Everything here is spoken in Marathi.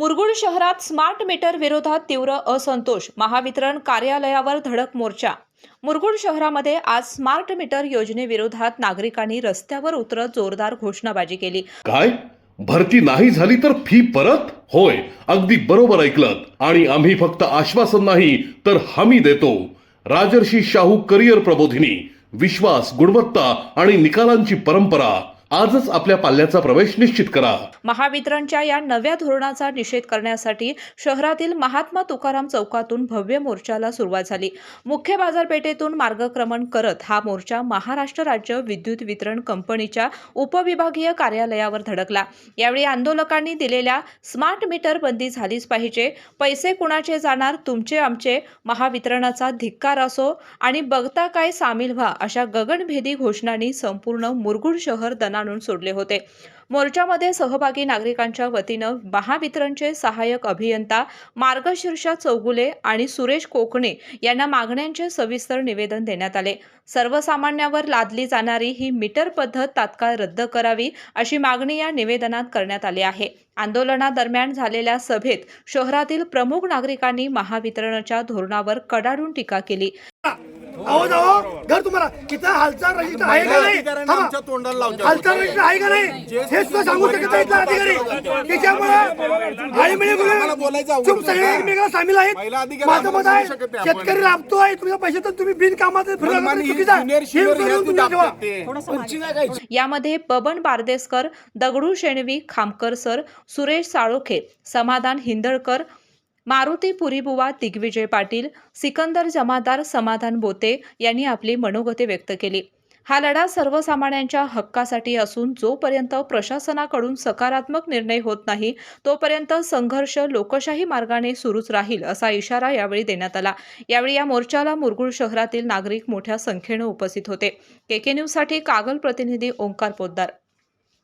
मुरगुड शहरात स्मार्ट मीटर विरोधात तीव्र असंतोष, महावितरण कार्यालयावर धडक मोर्चा। मुरगुड शहरामध्ये आज स्मार्ट मीटर योजनेविरोधात नागरिकांनी रस्त्यावर उतरत जोरदार घोषणाबाजी केली। काय भरती नाही झाली तर फी परत? होय, अगदी बरोबर ऐकलत। आणि आम्ही फक्त आश्वासन नाही तर हमी देतो। राजर्षी शाहू करिअर प्रबोधिनी, विश्वास, गुणवत्ता आणि निकालांची परंपरा। आजच आपल्या पाल्याचा प्रवेश निश्चित करा। महावितरणच्या या नव्या धोरणाचा निषेध करण्यासाठी शहरातील महात्मा तुकाराम चौकातून भव्य मोर्चाला सुरुवात झाली। मुख्य बाजारपेठेतून मार्गक्रमण करत हा मोर्चा महाराष्ट्र राज्य विद्युत वितरण कंपनीच्या उपविभागीय कार्यालयावर धडकला। यावेळी आंदोलकांनी दिलेल्या स्मार्ट मीटर बंदी झालीच पाहिजे, पैसे कुणाचे जाणार, तुमचे आमचे, महावितरणाचा धिक्कार असो आणि बघता काय सामील व्हा, अशा गगनभेदी घोषणांनी संपूर्ण मुरगुड शहर दणाणून सोडले होते। मोर्चामध्ये सहभागी नागरिकांच्या वतीनं महावितरणचे सहाय्यक अभियंता मार्गशीर्ष चौगुले आणि सुरेश कोकणे यांना मागण्यांचे सविस्तर निवेदन देण्यात आले। सर्वसामान्यांवर लादली जाणारी ही मीटर पद्धत तात्काळ रद्द करावी, अशी मागणी या निवेदनात करण्यात आली आहे। आंदोलनादरम्यान झालेल्या सभेत शहरातील प्रमुख नागरिकांनी महावितरणच्या धोरणावर कडाडून टीका केली। घर तुम्हाला किती हालचाल रजिस्टर आहे का नाही? हालचाल रजिस्टर आहे का नाही हे सुद्धा सांगू शकत नाहीत अधिकारी। त्याच्यामुळे सगळे एकमेकाला सामील आहेत। माझं मत आहे, शेतकरी राबतोय, तुमच्या पैशातून तुम्ही बिनकामाचं यामध्ये बबन बारदेसकर, दगडू शेणवी, खामकर सर, सुरेश साळोखे, समाधान हिंदळकर, मारुती पुरीबुवा, दिग्विजय पाटील, सिकंदर जमादार, समाधान बोते यांनी आपली मनोगते व्यक्त केली। हा लढा सर्वसामान्यांच्या हक्कासाठी असून जोपर्यंत प्रशासनाकडून सकारात्मक निर्णय होत नाही तोपर्यंत संघर्ष लोकशाही मार्गाने सुरूच राहील, असा इशारा यावेळी देण्यात आला। यावेळी या मोर्चाला मुरगुड शहरातील नागरिक मोठ्या संख्येने उपस्थित होते। केके न्यूज साठी कागल प्रतिनिधी ओंकार पोद्दार।